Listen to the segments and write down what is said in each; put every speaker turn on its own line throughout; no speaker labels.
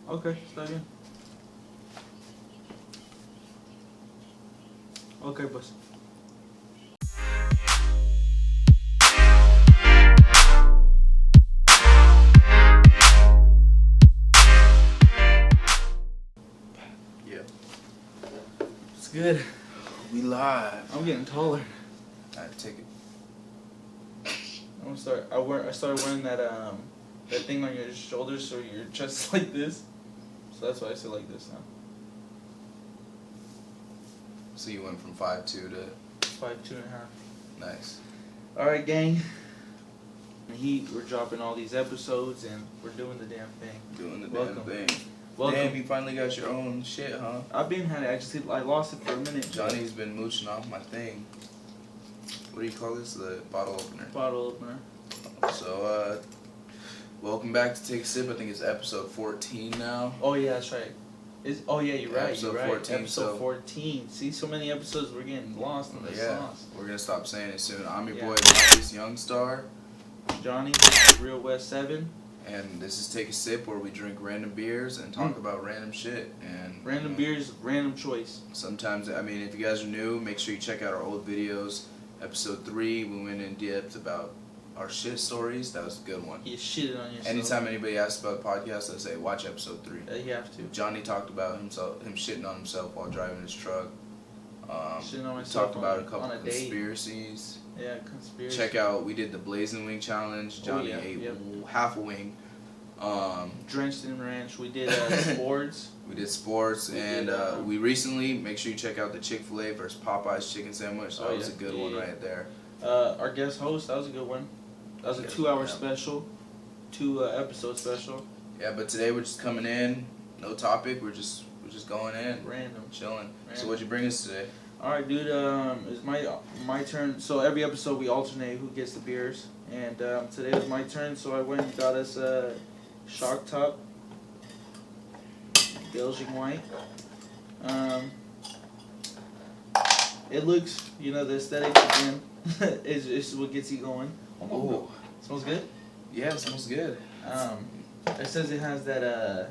Okay, está bien. Okay, pues.
Yeah.
It's good.
We live.
I'm getting taller.
Alright, take it.
I started wearing that thing on your shoulders so your chest is like this. So that's why I sit like this now.
So you went from 5'2" to
5'2.5".
nice.
Alright, gang. We're dropping all these episodes and we're doing the damn thing.
Doing the
Welcome.
damn thing.
Welcome.
Damn, you finally got your own shit, huh?
I've been had it. I lost it for a minute.
Johnny's been mooching off my thing. What do you call this? The bottle opener.
Bottle opener.
So, welcome back to Take a Sip. I think it's episode 14 now.
Oh yeah, that's right. You're right.
Episode
you're right.
14,
Episode
so
14. See, so many episodes we're getting lost in this sauce.
We're gonna stop saying it soon. I'm your
Yeah.
boy MarcusYoungStar,
Johnny, Real West 7.
and this is Take a Sip, where we drink random beers and talk about random shit. And
Random beers, random choice.
sometimes, I mean, if you guys are new, make sure you check out our old videos. Episode 3, we went in depth about our shit stories. That was a good one.
You shitted on yourself.
Anytime anybody asks about the podcast, I say watch episode 3.
You have to.
Johnny talked about him shitting on himself while driving his truck.
Shitting on
We
myself
talked about a
on
couple
a date.
conspiracies.
Yeah, conspiracy.
Check out, we did the Blazing Wing Challenge. Johnny ate half a wing.
Drenched in ranch. We did sports.
We did sports, and we recently, make sure you check out the Chick-fil-A versus Popeye's chicken sandwich. That was a good one right there.
Our guest host, that was a good one. That was a 2-hour special, 2 episode special.
Yeah, but today we're just coming in, no topic. We're just going in,
Random,
chilling.
Random.
So what'd you bring us today?
All right, dude. It's my turn. So every episode we alternate who gets the beers, and today was my turn. So I went and got us a Shock Top Belgian White. It looks, the aesthetic again is what gets you going.
Oh,
Smells good.
yeah, it smells good.
It says it has that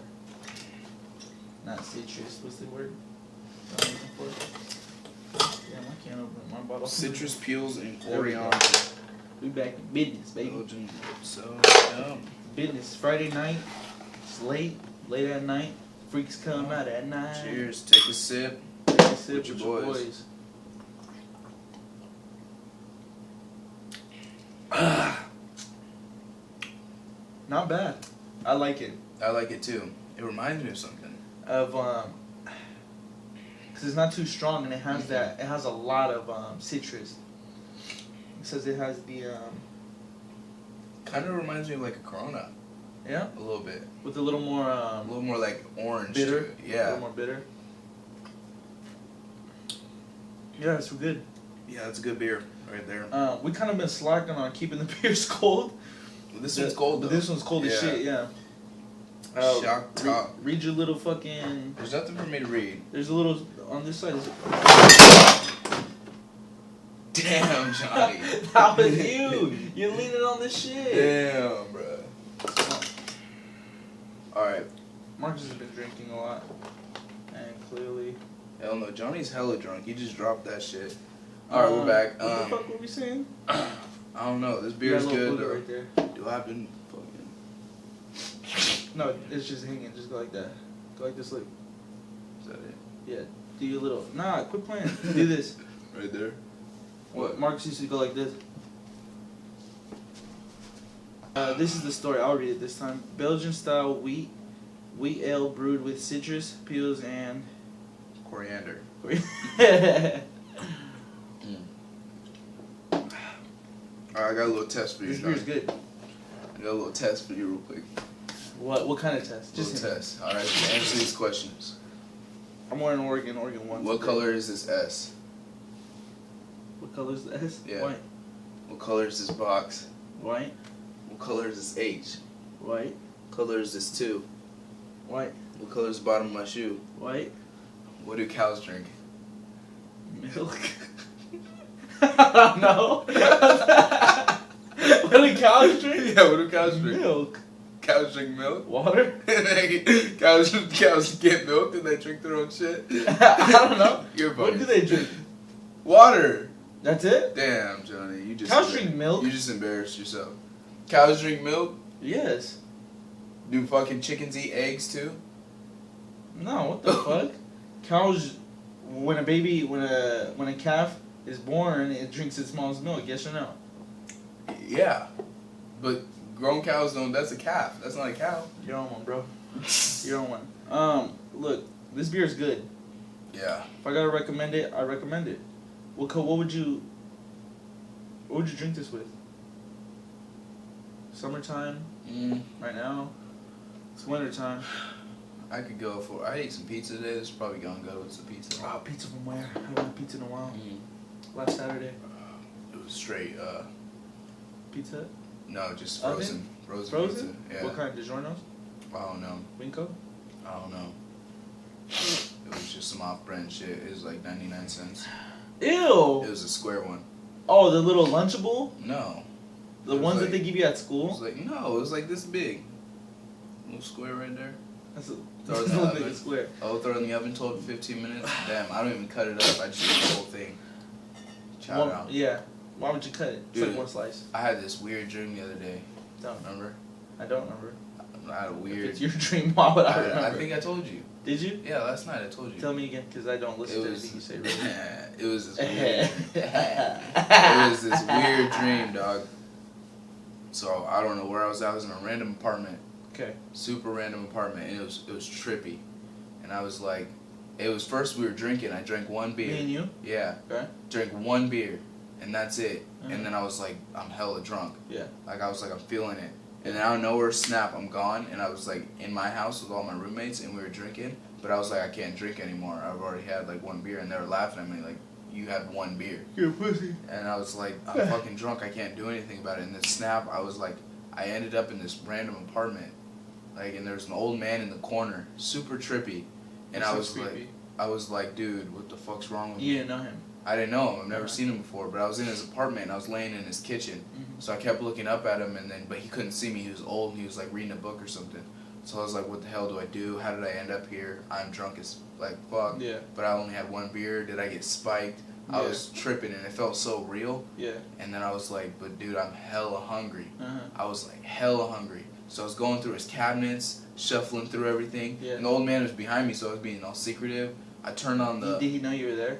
not citrus. What's the word I'm looking for? Damn, I can't open my bottle.
Citrus peels and
There we go.
coriander.
We back in business, baby.
Belgian, so yum.
Business. Friday night. It's late at night. Freaks come out at night.
Cheers. Take a sip.
Take a sip
with your boys.
Not bad. I like it.
I like it too. It reminds me of something.
Because it's not too strong and it has it has a lot of citrus. It says it has the
Kind of reminds me of like a Corona.
yeah,
A little bit.
with a little more
A little more like orange.
bitter.
To it.
A
Yeah.
little more bitter. Yeah, it's good.
Yeah, that's a good beer right there.
We kind of been slacking on keeping the beers cold.
This one's cold though.
This one's cold as shit. Yeah.
Shock Top.
Read your little fucking.
There's nothing for me to read.
There's a little on this side.
Damn, Johnny.
That was you. You're leaning on this shit.
Damn, bro. Alright.
Marcus has been drinking a lot, and clearly.
Hell no, Johnny's hella drunk. He just dropped that shit. Alright, we're back.
What the fuck were we saying?
I don't know. This beer's good though.
Right there.
Do I have to fucking...
No, it's just hanging. Just go like that. Go like this. Look.
Is that it?
Yeah. Do your little. Nah, quit playing. Do this.
Right there?
What? Marcus used to go like this. This is the story. I'll read it this time. Belgian style wheat ale brewed with citrus peels and
Coriander. Alright, I got a little test for you,
This
Johnny.
beer's good.
I got a little test for you real quick.
What kind of test?
Just a test. Alright, so answer these questions.
I'm wearing Oregon 1.
What
today.
color is this S?
What color is the S?
Yeah.
White.
What color is this box?
White.
What color is this H?
White.
What color is this 2?
White.
What color is the bottom of my shoe?
White.
What do cows drink?
Milk. No. What do cows drink?
Yeah, what do cows drink?
Milk.
Cows drink milk.
Water?
cows get milk and they drink their own shit.
I don't know.
You're
What do they drink?
Water.
That's it?
Damn, Johnny, you just
Cows drink milk?
You just embarrassed yourself. Cows drink milk?
Yes.
Do fucking chickens eat eggs too?
No, what the fuck? Cows, when a calf is born, it drinks its mom's milk. Yes or no?
Yeah, but grown cows don't. That's a calf. That's not a cow.
You're on one, bro. You're on one. Look, this beer is good.
Yeah.
If I gotta recommend it, I recommend it. What would you drink this with? Summertime? Right now? It's wintertime.
I could go for. I ate some pizza today. This is probably gonna go with some pizza.
Oh, pizza from where? I haven't had pizza in a while. Last Saturday.
It was straight.
Pizza?
No, just
Oven?
frozen.
Frozen?
Pizza. Yeah.
What kind? DiGiorno's?
I don't know.
Winco?
I don't know. It was just some off-brand shit. It was like 99 cents.
Ew!
It was a square one.
Oh, the little Lunchable?
No.
The ones that they give you at
It
school?
was like no. It was like this big. Little square right there.
That's
Throw it in
a
the
little big
oven.
square.
Oh, throw it in the oven. Told 15 minutes. Damn, I don't even cut it up. I just eat the whole thing. Chow down.
Yeah. Why would you cut it? It's
Dude.
like one slice.
I had this weird dream the other day.
Don't.
Remember?
I don't remember.
I had a
If
weird.
it's your dream, why would I remember?
I think I told you.
Did you?
Yeah, last night I told you.
Tell me again, because I don't listen to anything you say, really.
It was this weird. It was this weird dream, dog. So I don't know where I was. I was in a random apartment.
Okay.
Super random apartment, and it was trippy. And I was like, it was first we were drinking. I drank one beer.
Me and you?
Yeah.
Okay.
Drank one beer, and that's it.
Uh-huh.
And then I was like, I'm hella drunk.
Yeah.
Like I was like, I'm feeling it. And then out of nowhere, snap, I'm gone. And I was like in my house with all my roommates, and we were drinking. But I was like, I can't drink anymore. I've already had like one beer, and they were laughing at me like, you had one beer.
You're a pussy.
And I was like, I'm fucking drunk. I can't do anything about it. And then snap, I was like, I ended up in this random apartment. Like, and there's an old man in the corner, super trippy. And
That
I was
sounds creepy.
like, dude, what the fuck's wrong with
You
me?
didn't know him.
I didn't know him. I've never
Uh-huh.
seen him before. But I was in his apartment, and I was laying in his kitchen.
Mhm.
So I kept looking up at him, but he couldn't see me. He was old, and he was like reading a book or something. So I was like, what the hell do I do? How did I end up here? I'm drunk as like fuck.
Yeah.
But I only had one beer. Did I get spiked? I
Yeah.
was tripping, and it felt so real.
Yeah.
And then I was like, but dude, I'm hella hungry.
Uh-huh.
I was like hella hungry. So I was going through his cabinets, shuffling through everything.
Yeah.
And the old man was behind me, so I was being all secretive. I turned on the...
Did he know you were there?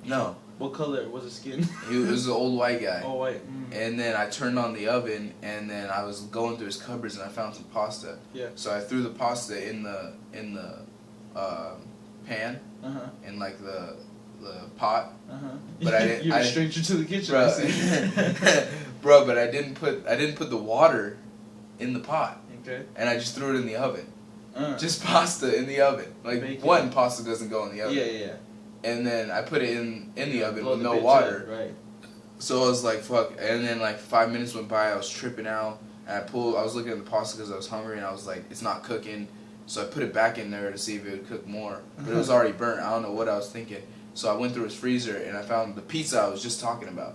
No.
What color was his skin?
He was an old white guy.
Oh, white.
And then I turned on the oven, and then I was going through his cupboards, and I found some pasta.
Yeah.
So I threw the pasta in the pan,
Uh-huh.
in like the pot.
Uh-huh.
But I didn't-
You're
I
a
didn't-
stranger to the kitchen, I see.
Bro, but I didn't put the water in the pot,
Okay.
and I just threw it in the oven.
Uh.
Just pasta in the oven. Like
Bacon.
one, pasta doesn't go in the oven.
Yeah.
And then I put it in the oven
Blow
with
the
no
bitch
water.
up, right.
So I was like, fuck. And then like 5 minutes went by, I was tripping out. And I was looking at the pasta because I was hungry, and I was like, it's not cooking. So I put it back in there to see if it would cook more. But it was already burnt. I don't know what I was thinking. So I went through his freezer, and I found the pizza I was just talking about.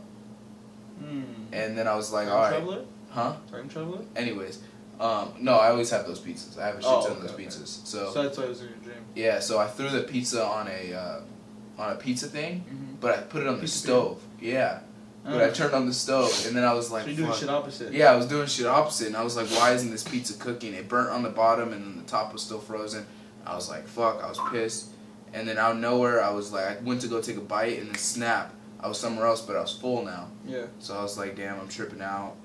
And then I was like,
Time
alright.
traveler?
Huh?
Time traveler?
Anyways. No, I always have those pizzas. I have a shit ton of those
okay.
pizzas.
So that's why it was in your dream.
Yeah, so I threw the pizza on a pizza thing,
Mm-hmm.
but I put it on the
Pizza
stove. Yeah. But I turned on the stove, and then I was like,
so you're doing
fuck.
shit opposite.
Yeah, I was doing shit opposite, and I was like, why isn't this pizza cooking? It burnt on the bottom, and then the top was still frozen. I was like, fuck, I was pissed. And then out of nowhere, I was like, I went to go take a bite, and then snap. I was somewhere else, but I was full now.
Yeah.
So I was like, damn, I'm tripping out.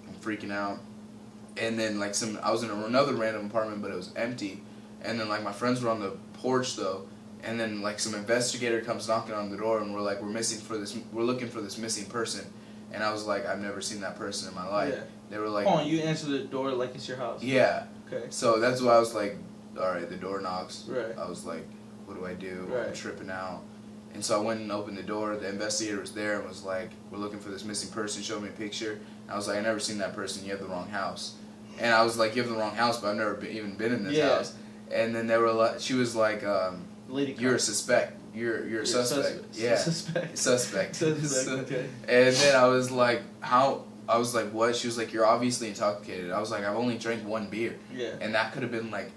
I'm freaking out. And then like I was in another random apartment, but it was empty. And then like my friends were on the porch though. And then like some investigator comes knocking on the door, and we're like, we're looking for this missing person. And I was like, I've never seen that person in my life.
Yeah.
They were like,
Oh, you answer the door like it's your house.
yeah.
Okay.
So that's why I was like, all right, the door knocks.
Right.
I was like, what do I do?
Right.
I'm tripping out. And so I went and opened the door. The investigator was there and was like, we're looking for this missing person. Showed me a picture. And I was like, I've never seen that person. You have the wrong house. And I was like, you have the wrong house, but I've never even been in this house. And then they were like, she was like,
Lady
you're a suspect. You're a suspect. Yeah.
Suspect.
Suspect.
Suspect. Okay.
And then I was like, how? I was like, what? She was like, you're obviously intoxicated. I was like, I've only drank one beer.
Yeah.
And that could have been like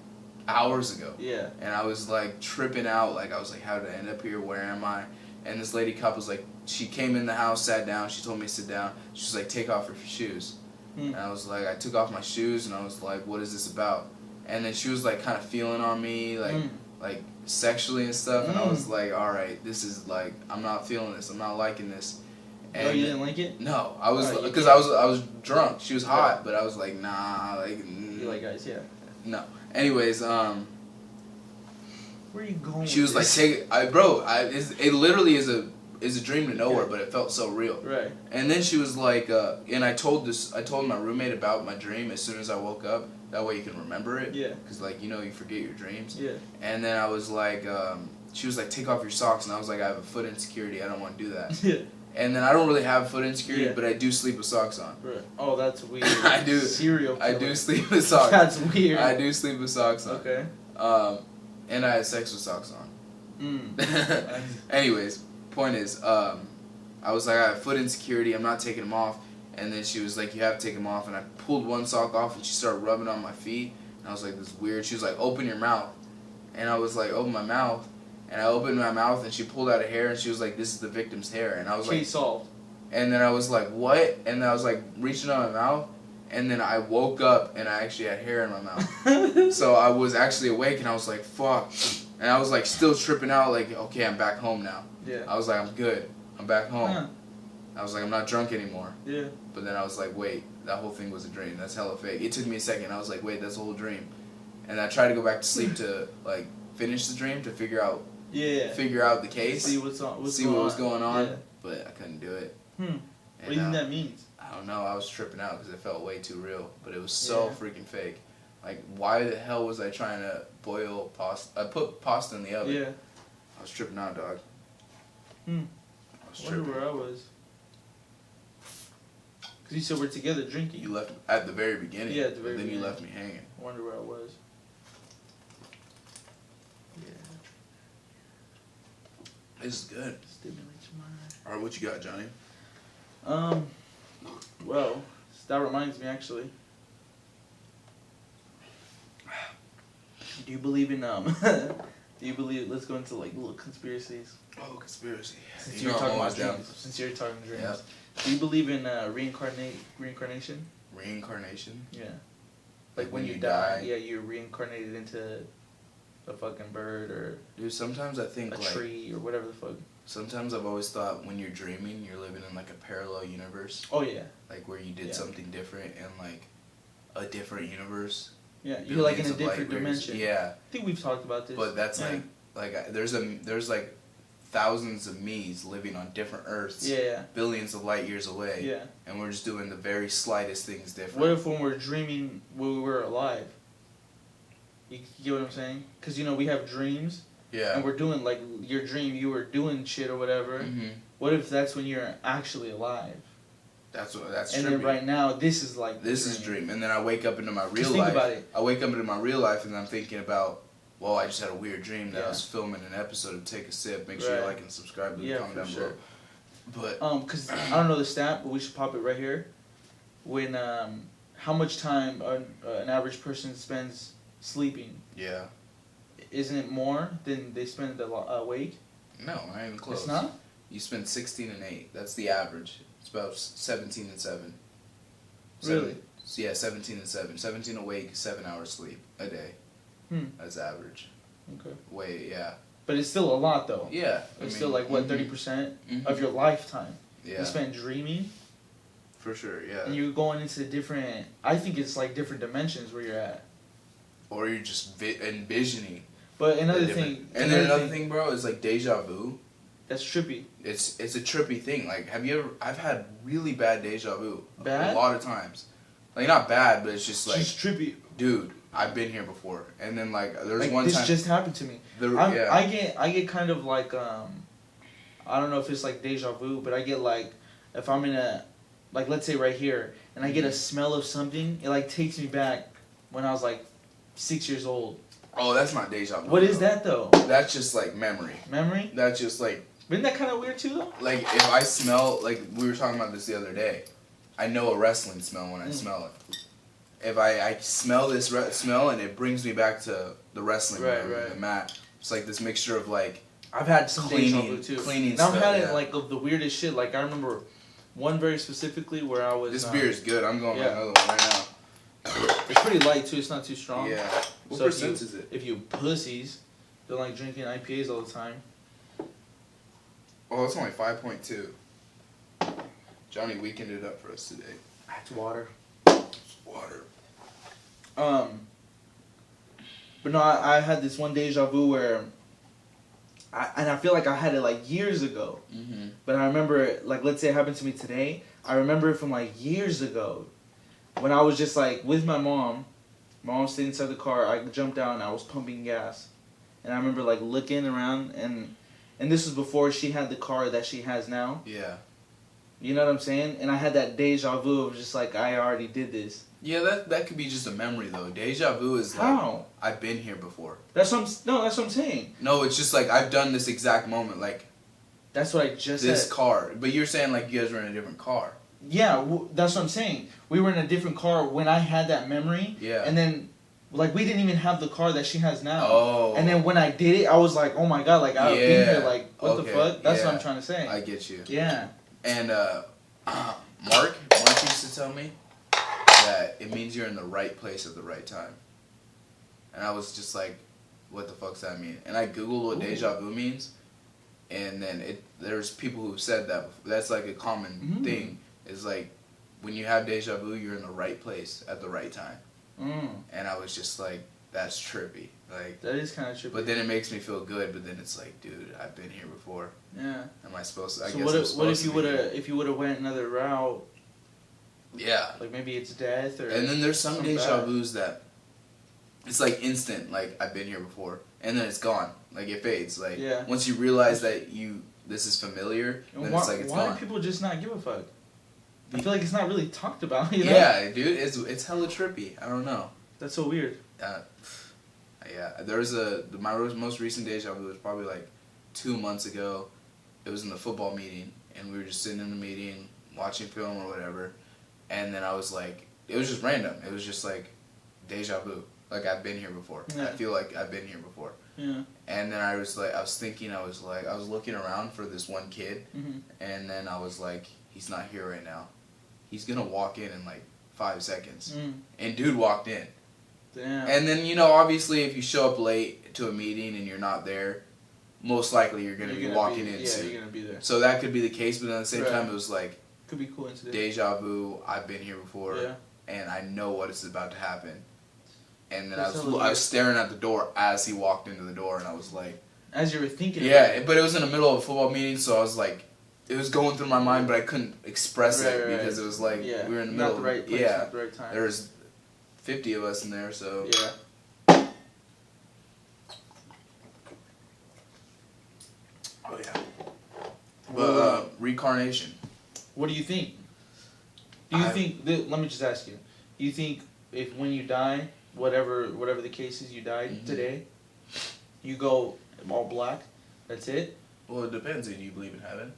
hours ago.
Yeah.
And I was like tripping out. Like I was like, how did I end up here? Where am I? And this lady cop was like, she came in the house, sat down. She told me to sit down. She was like, take off your shoes. And I was like, I took off my shoes and I was like, what is this about? And then she was like kind of feeling on me, like sexually and stuff. And I was like, all right, this is like, I'm not feeling this. I'm not liking this. And
oh, you didn't like it?
No, I was because I was drunk. She was hot, but I was like, nah, like.
You like guys, yeah.
No. Anyways,
where are you going?
She was like, it literally is a dream to nowhere, but it felt so real.
Right. And
then she was like, and I told my roommate about my dream as soon as I woke up. That way you can remember it.
Yeah.
Because like you forget your dreams.
Yeah.
And then I was like, she was like, take off your socks, and I was like, I have a foot insecurity. I don't want to do that.
Yeah.
And then I don't really have foot insecurity, but I do sleep with socks on.
Right. Oh, that's weird.
I do.
Serial killer.
I do sleep with socks.
That's weird.
I do sleep with socks on.
Okay.
And I had sex with socks on. Anyways, point is, I was like, I have foot insecurity. I'm not taking them off. And then she was like, you have to take them off. And I pulled one sock off, and she started rubbing on my feet. And I was like, this is weird. She was like, open your mouth. And I was like, open my mouth. And I opened my mouth, and she pulled out a hair, and she was like, this is the victim's hair. And I was like,
case solved.
And then I was like, what? And then I was like, reaching on my mouth. And then I woke up, and I actually had hair in my mouth. So I was actually awake, and I was like, fuck. And I was like, still tripping out, like, okay, I'm back home now.
Yeah.
I was like, I'm good. I'm back home.
Huh.
I was like, I'm not drunk anymore.
Yeah.
But then I was like, wait, that whole thing was a dream. That's hella fake. It took me a second. I was like, wait, that's a whole dream. And I tried to go back to sleep to, like, finish the dream to figure out the case.
See what was
going on.
Yeah.
But I couldn't do it.
What do you think that means?
I don't know. I was tripping out because it felt way too real. But it was so freaking fake. Like, why the hell was I trying to boil pasta? I put pasta in the oven.
Yeah.
I was tripping out, dog.
I
was
wonder
tripping.
where I was. Because you said we're together drinking.
You left at the very beginning.
Yeah, at the very
then
beginning.
you left me hanging.
I wonder where I was. Yeah.
This is good.
Stimulates your mind.
Alright, what you got, Johnny?
Well, that reminds me actually. Do you believe in let's go into like little conspiracies.
Oh, conspiracy.
Since you're talking about dreams. Since you're talking dreams.
Yep.
Do you believe in reincarnation?
Reincarnation?
Yeah. Like when you die, yeah, you're reincarnated into a fucking bird or
Dude, sometimes I think
a tree or whatever the fuck.
Sometimes I've always thought when you're dreaming, you're living in like a parallel universe.
Oh yeah.
Like where you did something different in like a different universe.
Yeah, you're like in a different dimension.
Yeah.
I think we've talked about this.
But that's like there's like thousands of me's living on different Earths.
Yeah.
Billions of light years away.
Yeah.
And we're just doing the very slightest things different.
What if when we're dreaming, we were alive? You get what I'm saying? Because we have dreams.
Yeah.
And we're doing like your dream, you were doing shit or whatever.
Mm-hmm.
What if that's when you're actually alive?
That's
and then right now, this is like
this is dream, and then I wake up into my real
think
life.
About it.
I wake up into my real life, and I'm thinking about, well, I just had a weird dream that I was filming an episode of Take a Sip. Make sure you like and subscribe. Comment down below. But
because I don't know the stat, but we should pop it right here. When how much time an average person spends sleeping?
Yeah.
Isn't it more than they spend awake?
No, not even close.
It's not?
You spend 16 and 8. That's the average. It's about 17 and 7.
Really?
Yeah, 17 and 7. 17 awake, 7 hours sleep a day. That's average.
Okay.
Yeah.
But it's still a lot, though.
Yeah.
It's still like, what, 30% of your lifetime?
Yeah.
You spend dreaming?
For sure, yeah.
And you're going into different... I think it's like different dimensions where you're at.
Or you're just envisioning.
But another thing...
And then another thing, bro, is like Deja Vu.
That's trippy.
It's a trippy thing. Like, I've had really bad deja vu.
Bad?
A lot of times. Like, not bad, but it's just like...
Just trippy.
Dude, I've been here before. And then, like, there's
like,
one
this
time...
just happened to me. I get kind of like, I don't know if it's like deja vu, but I get like, if I'm in a... Like, let's say right here, and I get a smell of something, it like takes me back when I was like 6 years old.
Oh, that's not deja vu.
What is that, though?
That's just, like, memory.
Memory?
That's just, like...
Isn't that kind of weird, too, though?
Like, if I smell... Like, we were talking about this the other day. I know a wrestling smell when I smell it. If I smell this smell and it brings me back to the wrestling room, the mat. It's like this mixture of like
I've had some deja vu too.
Cleaning
now
stuff.
I've had it like of the weirdest shit. Like I remember one very specifically where I was.
This beer is good. I'm going on another one right now.
It's pretty light too. It's not too strong.
Yeah. What
so
percent is it?
If you pussies don't like drinking IPAs all the time.
Oh, it's only 5.2. Johnny weakened it up for us today.
That's water.
It's water.
But no, I had this one deja vu where, I feel like I had it like years ago.
Mm-hmm.
But I remember, like, let's say it happened to me today. I remember it from like years ago, when I was just like with my mom. My mom stayed inside the car. I jumped out and I was pumping gas, and I remember like looking around and this was before she had the car that she has now.
Yeah.
You know what I'm saying? And I had that deja vu of just like I already did this.
Yeah, that could be just a memory though. Deja vu is like
how
I've been here before.
That's what I'm saying.
No, it's just like I've done this exact moment. Like
that's what I just said.
This car, but you're saying like you guys were in a different car.
Yeah, that's what I'm saying. We were in a different car when I had that memory.
Yeah.
And then, like, we didn't even have the car that she has now.
Oh.
And then when I did it, I was like, oh my god, like, I've been here, like, what the fuck? That's what I'm trying to say.
I get you.
Yeah.
And, Mark used to tell me that it means you're in the right place at the right time. And I was just like, what the fuck's that mean? And I Googled what deja vu means. And then there's people who've said that. That's like a common thing. It's like, when you have deja vu, you're in the right place at the right time. And I was just like, that's trippy. Like
that is kind of trippy.
But then it makes me feel good. But then it's like, dude, I've been here before.
Yeah.
Am I supposed to? I
so
guess
what if you would have went another route?
Yeah.
Like maybe it's death or.
And then there's some deja vus that it's like instant. Like I've been here before, and then it's gone. Like it fades. Like once you realize that this is familiar, then it's like it's gone.
Why do people just not give a fuck? I feel like it's not really talked about. You know?
Yeah, dude, it's hella trippy. I don't know.
That's so weird.
Yeah, there's my most recent deja vu was probably like 2 months ago. It was in the football meeting, and we were just sitting in the meeting watching film or whatever, and then I was like, it was just random. It was just like deja vu. Like I've been here before. Yeah. I feel like I've been here before.
Yeah.
And then I was looking around for this one kid, and then I was like, he's not here right now. He's gonna walk in like 5 seconds. And dude walked in.
Damn.
And then, obviously if you show up late to a meeting and you're not there, most likely you're gonna be walking in soon.
Yeah, you're gonna be there.
So that could be the case, but at the same time it was like,
could be coincidence.
Deja vu, I've been here before, and I know what is about to happen. And then I was staring at the door as he walked into the door, and I was like...
As you were thinking
about it. But it was in the middle of a football meeting, so I was like... It was going through my mind, but I couldn't express it because it was like we were in the middle.
Not the right place, not the right time.
There was 50 of us in there, so
yeah.
Oh yeah. But Reincarnation.
What do you think? Do you think? Let me just ask you. Do you think if when you die, whatever the case is, you died today, you go all black? That's it.
Well, it depends. Do you believe in heaven?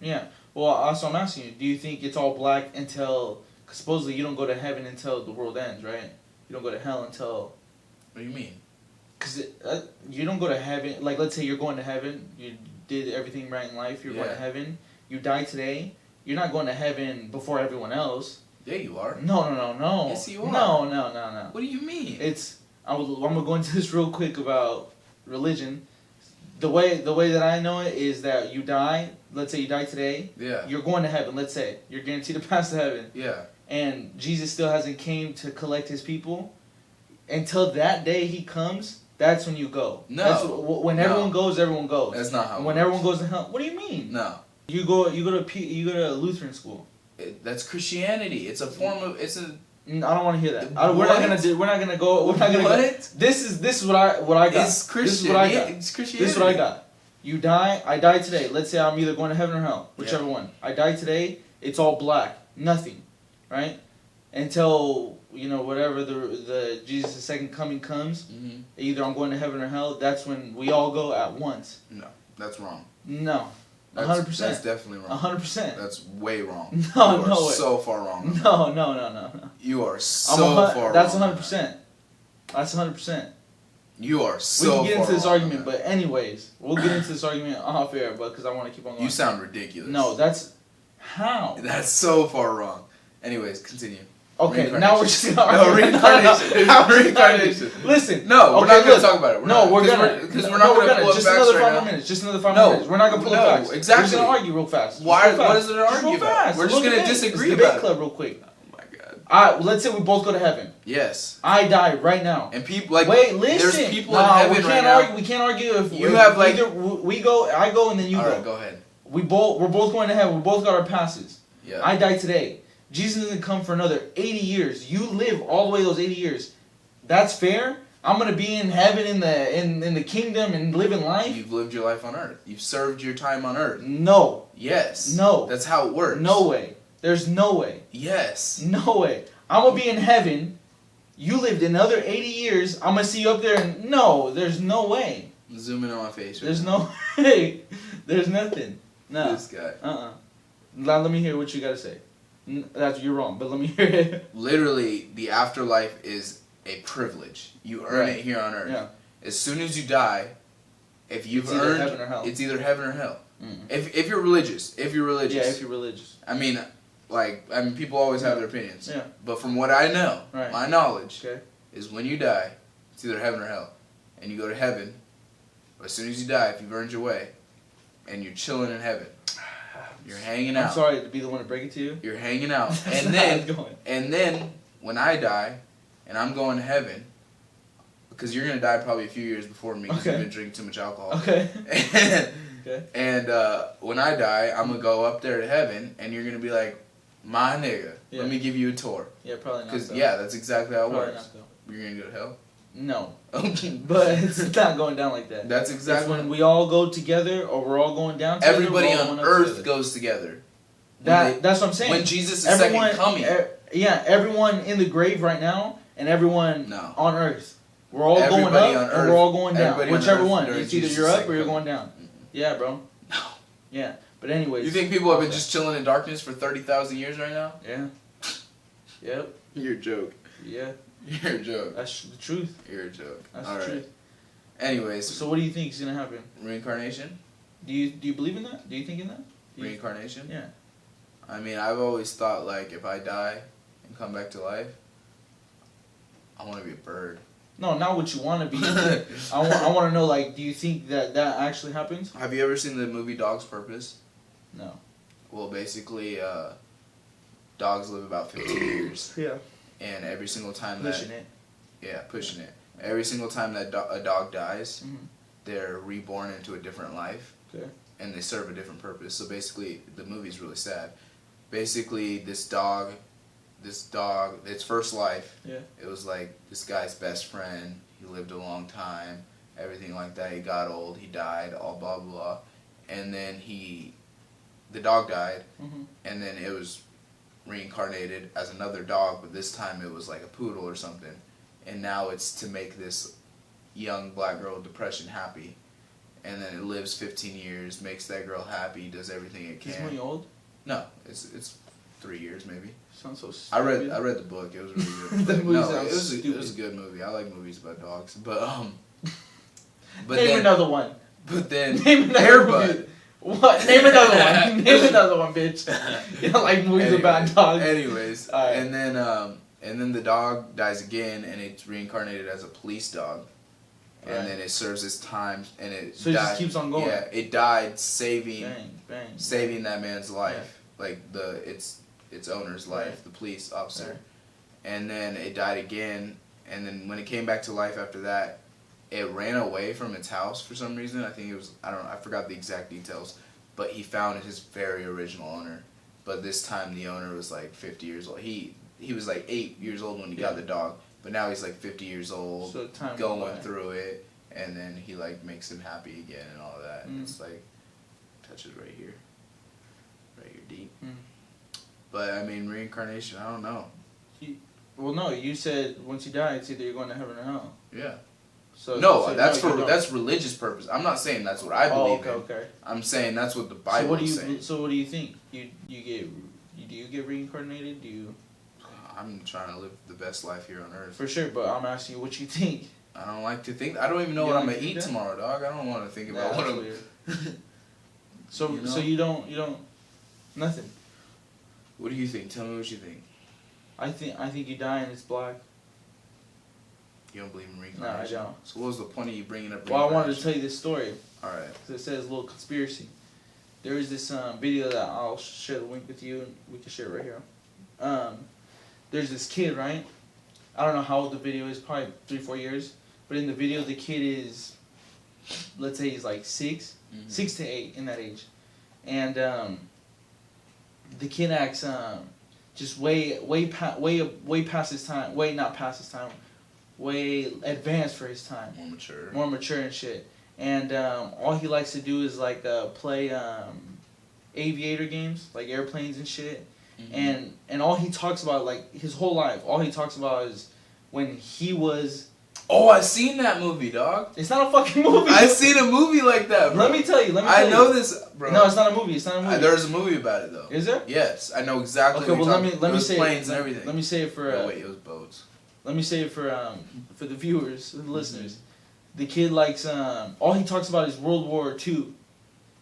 Yeah. Well, also I'm asking you, do you think it's all black until, cause supposedly you don't go to heaven until the world ends, right? You don't go to hell until...
What do you mean?
Because you don't go to heaven, like let's say you're going to heaven, you did everything right in life, you're going to heaven, you die today, you're not going to heaven before everyone else.
Yeah, you are.
No.
Yes, you are.
No.
What do you mean?
I'm going to go into this real quick about religion. The way that I know it is that you die, let's say you die today, you're going to heaven, let's say. You're guaranteed to pass to heaven.
Yeah.
And Jesus still hasn't came to collect his people. Until that day he comes, that's when you go.
No.
When everyone goes, everyone goes.
That's not how
when everyone goes to hell, what do you mean?
No.
You go to Lutheran school.
That's Christianity. It's a form of
I don't want to hear that. We're not gonna go. This is what I got.
It's Christian.
This is what I got.
It's Christianity.
This is what I got. You die. I die today. Let's say I'm either going to heaven or hell, whichever one. I die today. It's all black. Nothing, right? Until whatever the Jesus' second coming comes. Either I'm going to heaven or hell. That's when we all go at once.
No, that's wrong.
No. 100%.
That's definitely wrong.
100%.
That's way wrong.
No,
you are
no way.
so far wrong.
No.
You are so far
that's
wrong.
That's 100%. That's 100%.
You are so far
we can get into this
wrong,
argument, but anyways, we'll get into this argument off air, but because I want to keep on going.
You sound ridiculous.
No, that's how.
That's so far wrong. Anyways, continue.
Okay, now we're just gonna argue.
Reincarnation.
Listen.
No, we're not gonna talk about it. We're not gonna pull up
just
facts
another
right
5
now.
minutes. Just another 5 minutes. We're not gonna pull up facts.
Exactly.
We're just gonna argue real fast.
Why? What is it to argue about? We're just gonna disagree
about it. Debate club real quick.
Oh my god.
Alright, let's say we both go to heaven.
Yes.
I die right now.
And people like
wait, listen.
There's people in heaven right now.
We can't argue if
you have like
either we go, I go, and then you go.
Alright, go ahead.
We're both going to heaven. We both got our passes.
Yeah.
I die today. Jesus doesn't come for another 80 years. You live all the way those 80 years. That's fair? I'm going to be in heaven in the kingdom and living life?
You've lived your life on earth. You've served your time on earth.
No.
Yes.
No.
That's how it works.
No way. There's no way.
Yes.
No way. I'm going to be in heaven. You lived another 80 years. I'm going to see you up there and no, there's no way.
Zoom in on my face. Right
There's
now.
no way. There's nothing. No.
This guy.
Now let me hear what you got to say. You're wrong, but let me hear it.
Literally, the afterlife is a privilege. You earn it here on earth.
Yeah.
As soon as you die, if you've earned,
heaven or hell.
it's either heaven or hell.
Mm-hmm.
If you're religious,
Yeah, if you're religious.
I mean, people always have their opinions.
Yeah.
But from what I know, my knowledge is when you die, it's either heaven or hell, and you go to heaven. But as soon as you die, if you've earned your way, and you're chilling in heaven. You're hanging out.
I'm sorry to be the one to break it to you.
You're hanging out. And then when I die and I'm going to heaven, because you're going to die probably a few years before me because you've been drinking too much alcohol.
Okay.
And when I die, I'm going to go up there to heaven and you're going to be like, my nigga, let me give you a tour.
Yeah, probably not.
Because, that's exactly how it works.
Not,
you're going to go to hell?
No. But it's not going down like that.
That's exactly
when we all go together or we're all going down together.
Everybody on earth goes together.
That's what I'm saying.
When Jesus is second coming.
Everyone in the grave right now and everyone on earth. We're all going up and we're all going down. Whichever one. It's either you're up or you're going down. Yeah, bro.
No.
Yeah. But anyways.
You think people have been just chilling in darkness for 30,000 years right now?
Yeah. Yep.
You're a joke.
Yeah.
You're a joke.
That's the truth.
You're a joke.
That's the truth.
Anyways.
So what do you think is going to happen?
Reincarnation?
Do you believe in that? Do you think in that?
Reincarnation?
Yeah.
I mean, I've always thought, like, if I die and come back to life, I want to be a bird.
No, not what you want to be. I want to know, like, do you think that actually happens?
Have you ever seen the movie Dog's Purpose?
No.
Well, basically, dogs live about 15 years.
Yeah.
And every single time
pushing it.
Yeah, pushing it. Every single time that a dog dies, they're reborn into a different life.
Okay.
And they serve a different purpose. So basically, the movie's really sad. Basically, this dog, its first life, it was like this guy's best friend. He lived a long time, everything like that. He got old, he died, all blah, blah, blah. And then the dog died, and then it was reincarnated as another dog, but this time it was like a poodle or something. And now it's to make this young black girl with depression happy. And then it lives 15 years, makes that girl happy, does everything it can.
Is he old?
No, it's 3 years maybe.
Sounds so stupid.
I read the book. It was really good. It was a good movie. I like movies about dogs. But
Name another one.
But then
Name another movie. What? Name another one. Name another one, bitch. You don't like movies about dogs.
Anyways, and then the dog dies again, and it's reincarnated as a police dog. And then it serves its time, and it
just keeps on going.
Yeah, it died saving that man's life, like its owner's life, the police officer. And then it died again, and then when it came back to life after that, it ran away from its house for some reason. I think it was, I forgot the exact details, but he found his very original owner. But this time the owner was like 50 years old. He was like 8 years old when he got the dog. But now he's like 50 years old,
so
going through it, and then he like makes him happy again and all that. And it's like, touches right here deep. But I mean, reincarnation, I don't know.
Well, no, you said once you die, it's either you're going to heaven or hell.
Yeah. So that's religious purpose. I'm not saying that's what I believe in.
Okay.
I'm saying that's what the Bible is saying.
So what do you think? Do you get reincarnated?
I'm trying to live the best life here on earth.
For sure, but I'm asking you what you think.
I don't like to think. I don't even know what I'm gonna eat tomorrow, dog. I don't want to think about what I'm.
Weird. So you don't nothing.
What do you think? Tell me what you think.
I think you die and it's black.
You don't believe in reincarnation?
No, I don't.
So what was the point of you bringing up?
Well, I wanted to tell you this story.
All right.
Because it says a little conspiracy. There is this video that I'll share the link with you, and we can share it right here. There's this kid, right? I don't know how old the video is, probably 3-4 years. But in the video, the kid is, let's say he's like 6 to 8 in that age, and the kid acts just way past his time. Not past his time. Way advanced for his time. More mature and shit. And all he likes to do is like play aviator games, like airplanes and shit. And all he talks about, like his whole life, all he talks about is when he was.
Oh, I seen that movie, dog.
It's not a fucking movie.
I seen a movie like that, bro.
Let me tell you.
I know this, bro.
No, it's not a movie.
There's a movie about it though.
Is there?
Yes, I know exactly.
Okay, well let me say
planes and everything.
Let me say it for.
Wait, it was boats.
Let me say it for the viewers, the listeners. The kid likes all he talks about is World War II.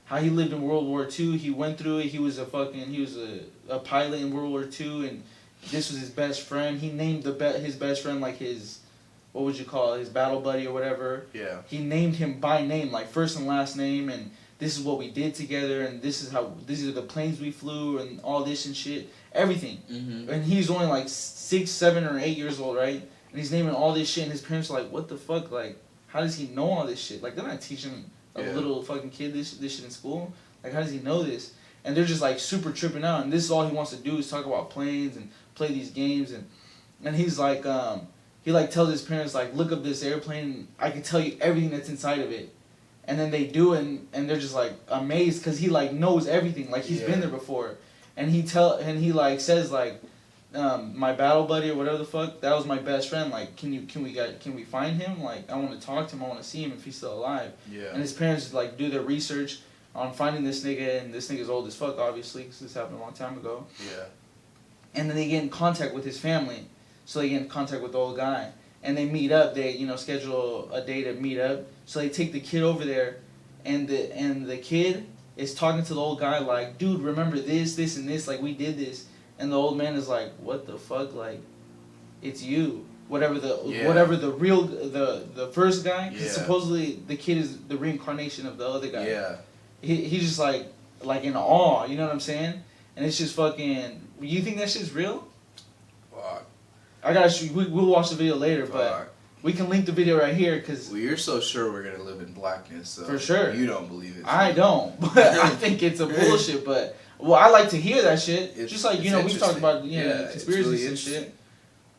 How he lived in World War II. He went through it. He was a pilot in World War II, and this was his best friend. He named his best friend like his, what would you call it, his battle buddy or whatever.
Yeah.
He named him by name, like first and last name, and this is what we did together, and these are the planes we flew, and all this and shit, everything. And he's only like 6, 7, or 8 years old, right? And he's naming all this shit, and his parents are like, "What the fuck? Like, how does he know all this shit? Like, they're not teaching a little fucking kid this shit in school. Like, how does he know this?" And they're just like super tripping out, and this is all he wants to do is talk about planes and play these games, and he's like, he like tells his parents like, "Look up this airplane, and I can tell you everything that's inside of it." And then they do it, and they're just like amazed because he like knows everything, like he's been there before, and he like says like, "My battle buddy or whatever the fuck, that was my best friend. Like, can we find him? Like, I want to talk to him. I want to see him if he's still alive."
Yeah.
And his parents like do their research on finding this nigga, and this nigga's old as fuck, obviously, because this happened a long time ago.
Yeah.
And then they get in contact with his family, so they get in contact with the old guy, and they meet up. They schedule a day to meet up. So they take the kid over there, and the kid is talking to the old guy like, "Dude, remember this, and this? Like, we did this." And the old man is like, "What the fuck? Like, it's you." Whatever the real the first guy. 'Cause supposedly the kid is the reincarnation of the other guy.
Yeah.
He's just like in awe. You know what I'm saying? And it's just fucking. You think that shit's real?
Fuck.
I gotta show you. We'll watch the video later, but we can link the video right here because.
Well, you're so sure we're gonna live in blackness. So
for sure.
You don't believe it. So.
I don't, but I think it's a bullshit. But I like to hear that shit. Just like we've talked about conspiracies and shit.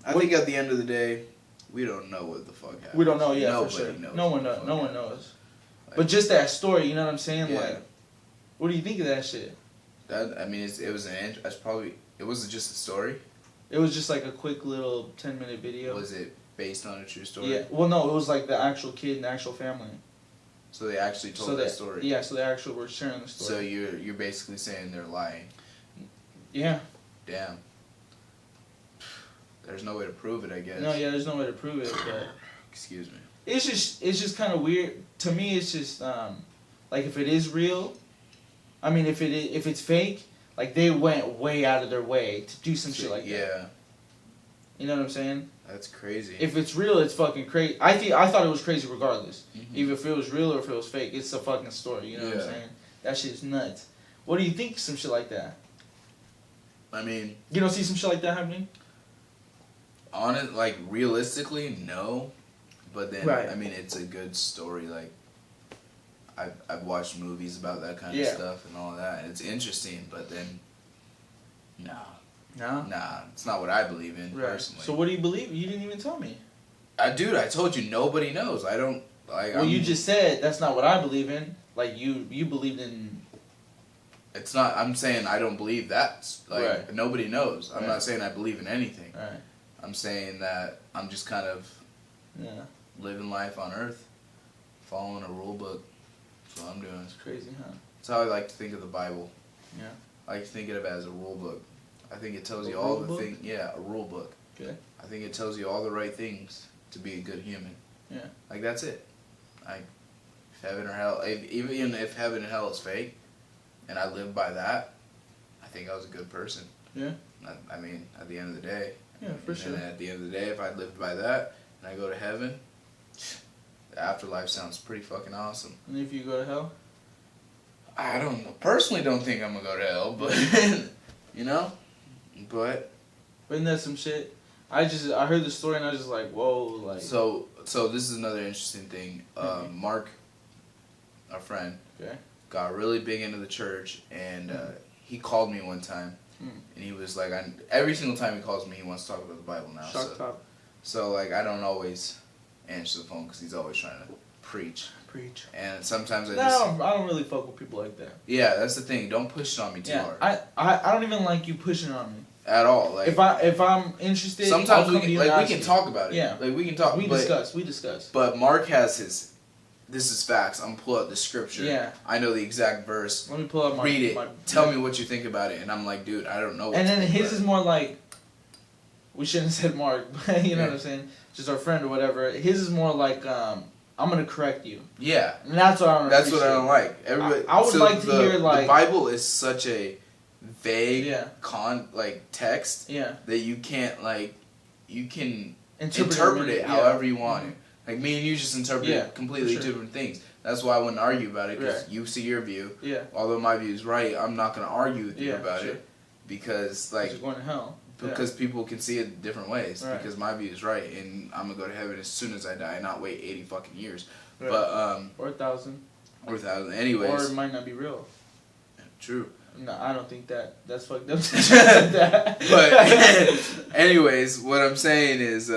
I think at the end of the day, we don't know what the fuck happened.
We don't know. Yeah,
Nobody
for sure.
knows.
No one knows. Like, but just that story, you know what I'm saying?
Yeah.
Like, what do you think of that shit?
It was just a story.
It was just like a quick little 10-minute video.
Was it based on a true story?
Yeah. Well, no, it was like the actual kid and the actual family.
So they actually told that story.
Yeah. So they actually were sharing the story.
So you're basically saying they're lying.
Yeah.
Damn. There's no way to prove it, I guess.
No, yeah, there's no way to prove it, but
excuse me.
It's just kind of weird to me. It's just like if it is real, I mean, if it's fake, like they went way out of their way to do some shit like that.
Yeah.
You know what I'm saying?
That's crazy.
If it's real, it's fucking crazy. I thought it was crazy regardless. Even if it was real or if it was fake, it's a fucking story. You know what I'm saying? That shit's nuts. What do you think of some shit like that?
I mean,
you don't see some shit like that happening?
On it, like realistically, no. But then,
right.
I mean, it's a good story. Like, I've watched movies about that kind of stuff and all that, and it's interesting. But then, nah, it's not what I believe in personally.
So what do you believe? You didn't even tell me.
Dude, I told you nobody knows. I don't like.
Well, you just said that's not what I believe in. Like you believed in.
It's not. I'm saying I don't believe that. Like nobody knows. I'm not saying I believe in anything.
Right.
I'm saying that I'm just kind of.
Yeah.
living life on Earth, following a rule book. That's what I'm doing.
It's crazy, huh?
That's how I like to think of the Bible.
Yeah.
I like to think of it as a rule book. I think it tells you all the things. Yeah, a rule book.
Okay.
I think it tells you all the right things to be a good human.
Yeah.
Like, that's it. Like, heaven or hell, even if heaven and hell is fake, and I live by that, I think I was a good person.
Yeah.
I mean, at the end of the day.
Yeah, for sure.
And at the end of the day, if I lived by that, and I go to heaven, the afterlife sounds pretty fucking awesome.
And if you go to hell?
I personally don't think I'm gonna go to hell, but, you know? But
isn't that some shit? I heard the story and I was just like, whoa, like.
So this is another interesting thing. Mark, our friend,
okay,
got really big into the church, and he called me one time, and he was like, every single time he calls me, he wants to talk about the Bible now.
Shock top.
So like, I don't always answer the phone because he's always trying to preach. And sometimes I
don't really fuck with people like that.
Yeah, that's the thing. Don't push it on me too hard.
I don't even like you pushing it on me.
At all. Like,
if I'm interested,
sometimes we can talk about it.
Yeah.
Like, we can talk.
We discuss.
But Mark has this is facts. I'm gonna pull out the scripture.
Yeah.
I know the exact verse.
Let me pull out
read it. Tell me what you think about it. And I'm like, dude, I don't know what
and then his is
it.
more like, we shouldn't have said Mark, but you know what I'm saying? Just our friend or whatever. His is more like, I'm gonna correct you.
Yeah.
And that's what I don't
That's what I don't like. Everybody,
I would like to hear like
the Bible is such a vague text
that
you can't you can
interpret
it however you want it. Like, me and you just interpret completely different things. That's why I wouldn't argue about it, because you see your view.
Yeah.
Although my view is right, I'm not gonna argue with you about it, because
you're going to hell.
Because people can see it different ways. Right. Because my view is right, and I'm gonna go to heaven as soon as I die, not wait 80 fucking years.
Right.
But
or 1,000.
Or 1,000. Anyways.
Or it might not be real.
True.
No, I don't think that. That's fucked up. That.
But anyways, what I'm saying is,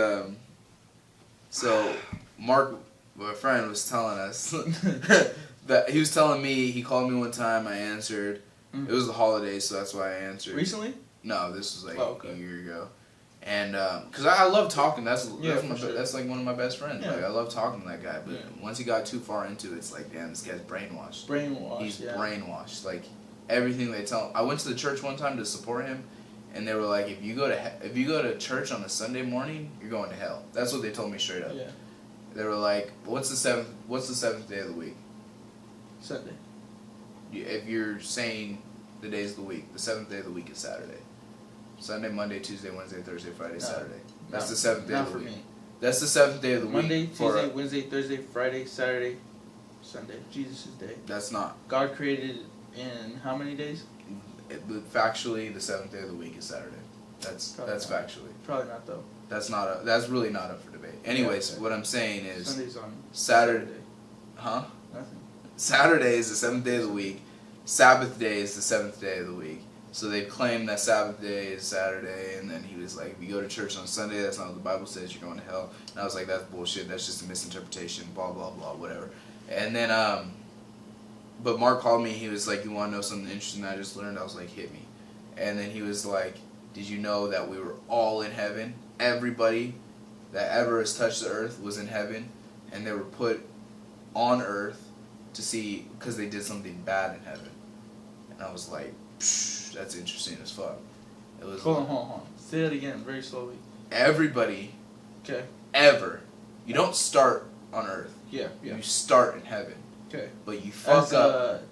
so Mark, my friend, was telling us that he was telling me, he called me one time, I answered. It was the holidays, so that's why I answered.
Recently?
No, this was like a year ago. And because I love talking, that's like one of my best friends. Yeah. Like, I love talking to that guy, but once he got too far into it, it's like, damn, this guy's brainwashed. He's brainwashed. Like, everything they tell him. I went to the church one time to support him, and they were like, if you go to church on a Sunday morning, you're going to hell. That's what they told me straight up.
Yeah.
They were like, what's the seventh day of the week?
Sunday.
If you're saying the days of the week, the seventh day of the week is Saturday. Sunday, Monday, Tuesday, Wednesday, Thursday, Friday, Saturday. That's the seventh day of the week. Me. That's the seventh day of the
Monday,
week.
Tuesday, Wednesday, Thursday, Friday, Saturday, Sunday. Jesus' day.
That's not.
God created in how many days?
Factually, the seventh day of the week is Saturday. That's factually.
Probably not though.
That's really not up for debate. Anyways, what I'm saying is
Sunday's on
Saturday. Huh?
Nothing.
Saturday is the seventh day of the week. Sabbath day is the seventh day of the week. So they claim that Sabbath day is Saturday, and then he was like, if you go to church on Sunday, that's not what the Bible says, you're going to hell. And I was like, that's bullshit, that's just a misinterpretation, blah, blah, blah, whatever. And then, but Mark called me, he was like, you want to know something interesting I just learned? I was like, hit me. And then he was like, did you know that we were all in heaven? Everybody that ever has touched the earth was in heaven, and they were put on earth to see, because they did something bad in heaven. And I was like, psh, that's interesting as fuck. It was
hold on. Say it again, very slowly.
Everybody, ever, you don't start on earth.
Yeah.
You start in heaven.
Okay.
But you fuck up.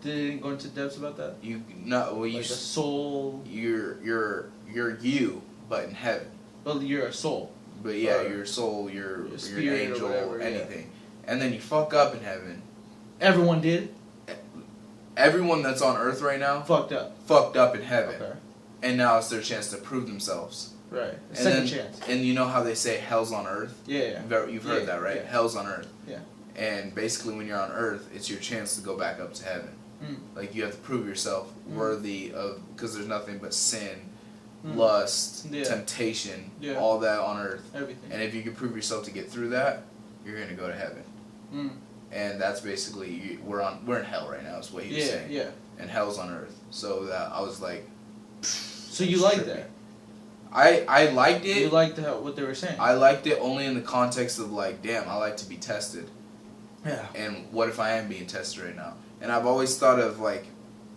Didn't go into depths about that.
Like
a soul.
You're you, but in heaven.
Well, you're a soul.
But yeah, you're a soul. You're an angel, whatever, anything. Yeah. And then you fuck up in heaven.
Everyone did.
Everyone that's on earth right now
fucked up
in heaven. Okay. And now it's their chance to prove themselves.
Right. Second chance.
And you know how they say hell's on earth?
Yeah.
You've heard that, right?
Yeah.
Hell's on earth.
Yeah.
And basically when you're on earth, it's your chance to go back up to heaven. Like, you have to prove yourself worthy of, because there's nothing but sin, lust, temptation, all that on earth.
Everything.
And if you can prove yourself to get through that, you're going to go to heaven. And that's basically, we're in hell right now, is what he was saying. Yeah. And hell's on earth. So that I was like,
so you like that?
I liked it.
You liked what they were saying.
I liked it only in the context of like, damn, I like to be tested.
Yeah.
And what if I am being tested right now? And I've always thought of like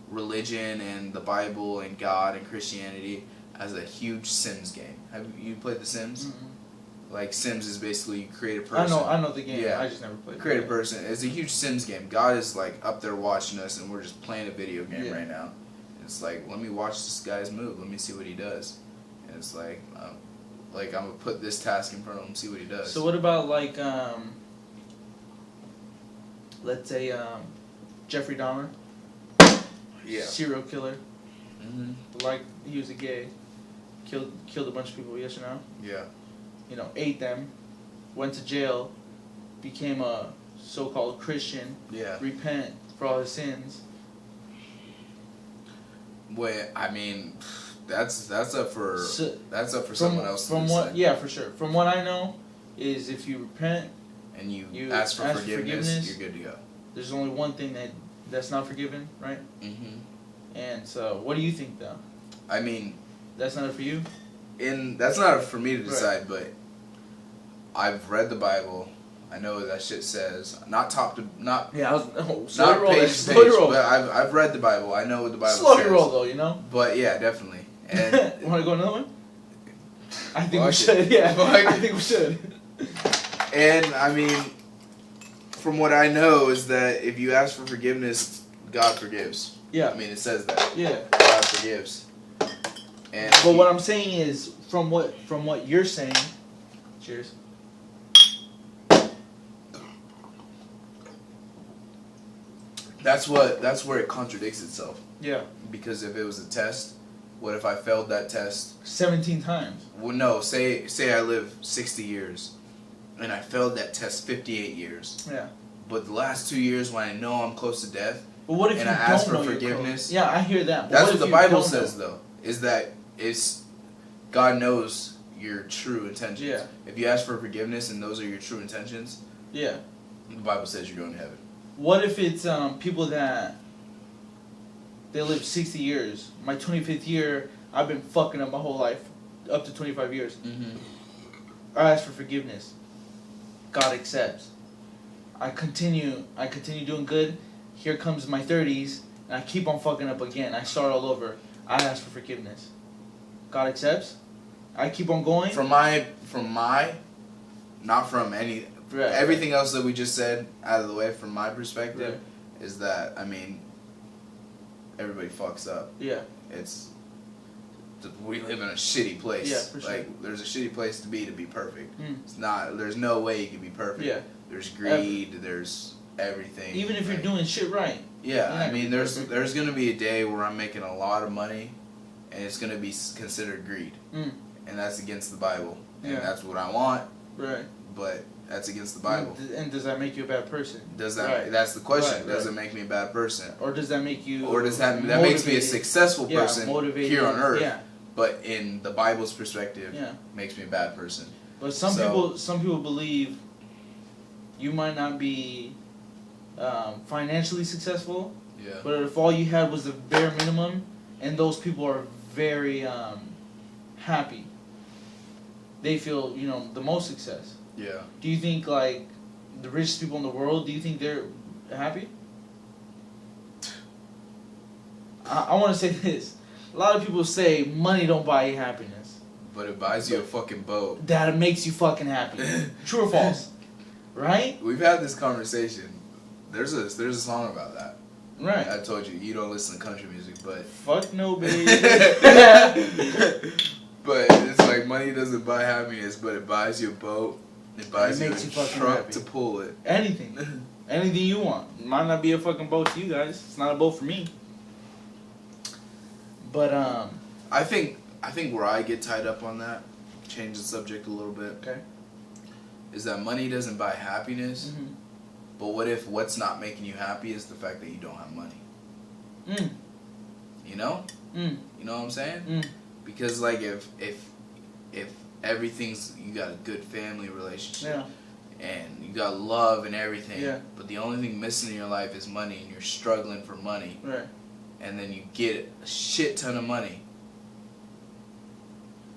religion and the Bible and God and Christianity as a huge Sims game. Have you played The Sims?
Mm-hmm.
Like Sims is basically you create a person.
I know the game.
Yeah.
I just never played.
Create a person. It's a huge Sims game. God is like up there watching us, and we're just playing a video game right now. It's like, let me watch this guy's move. Let me see what he does. And it's like I'm gonna put this task in front of him, see what he does.
So what about like let's say Jeffrey Dahmer?
Yeah.
Serial killer.
Mhm.
Like he was a gay. Killed a bunch of people. Yes or no?
Yeah.
You know, ate them. Went to jail. Became a so-called Christian.
Yeah.
Repent for all his sins.
Well, I mean, that's up for someone else.
From what? Yeah, for sure. From what I know, is if you repent
and you ask for forgiveness, you're good to go.
There's only one thing that's not forgiven, right?
Mhm.
And so, what do you think, though?
I mean,
that's not for you.
That's not for me to decide, but I've read the Bible. I know what that shit says. Not page to page, but I've read the Bible. I know what the Bible says.
Slowly roll, though, you know.
But yeah, definitely. And
want to go another one? I think we should. Yeah, I think we should.
And I mean, from what I know is that if you ask for forgiveness, God forgives.
Yeah.
I mean, it says that.
Yeah.
God forgives. And
but what I'm saying is, from what you're saying, cheers.
That's where it contradicts itself.
Yeah.
Because if it was a test, what if I failed that test
17 times?
Well, no. Say I live 60 years, and I failed that test 58 years.
Yeah.
But the last 2 years, when I know I'm close to death,
but what if
and I ask for forgiveness?
Yeah, I hear that. But
that's what the Bible says, though. Is that God knows your true intentions.
Yeah.
If you ask for forgiveness and those are your true intentions,
yeah,
the Bible says you're going to heaven.
What if it's people that they live 60 years? My 25th year, I've been fucking up my whole life, up to 25 years.
Mm-hmm.
I ask for forgiveness. God accepts. I continue doing good. Here comes my 30s, and I keep on fucking up again. I start all over. I ask for forgiveness. God accepts. I keep on going.
Not from any.
Right.
Everything else that we just said out of the way, from my perspective, is that, I mean, everybody fucks up.
Yeah.
We live in a shitty place.
Yeah, for sure.
Like, there's a shitty place to be perfect.
Mm.
It's not. There's no way you can be perfect.
Yeah.
There's greed. There's everything.
Even if you're doing shit right.
Yeah, I mean, there's gonna be a day where I'm making a lot of money, and it's gonna be considered greed, and that's against the Bible, and that's what I want.
Right.
But that's against the Bible.
And does that make you a bad person?
Does that? Right. That's the question. Does it make me a bad person?
Or does that make you?
Or does that makes me a successful person here on earth?
Yeah.
But in the Bible's perspective, makes me a bad person.
But some people believe you might not be financially successful.
Yeah.
But if all you had was the bare minimum, and those people are very happy, they feel the most success.
Yeah.
Do you think like the richest people in the world? Do you think they're happy? I want to say this. A lot of people say money don't buy you happiness.
But it buys you a fucking boat.
That makes you fucking happy. True or false? Right?
We've had this conversation. There's a song about that.
Right.
I told you don't listen to country music, but
fuck no, baby.
But it's like money doesn't buy happiness, but it buys you a boat. It buys you a truck to pull it.
Anything. Anything you want. It might not be a fucking boat to you guys. It's not a boat for me. But
I think where I get tied up on that, change the subject a little bit.
Okay.
Is that money doesn't buy happiness?
Mm-hmm.
But what if what's not making you happy is the fact that you don't have money?
Mm.
You know?
Mm.
You know what I'm saying?
Mm.
Because like if everything's, you got a good family relationship, and you got love and everything, but the only thing missing in your life is money, and you're struggling for money,
right?
And then you get a shit ton of money.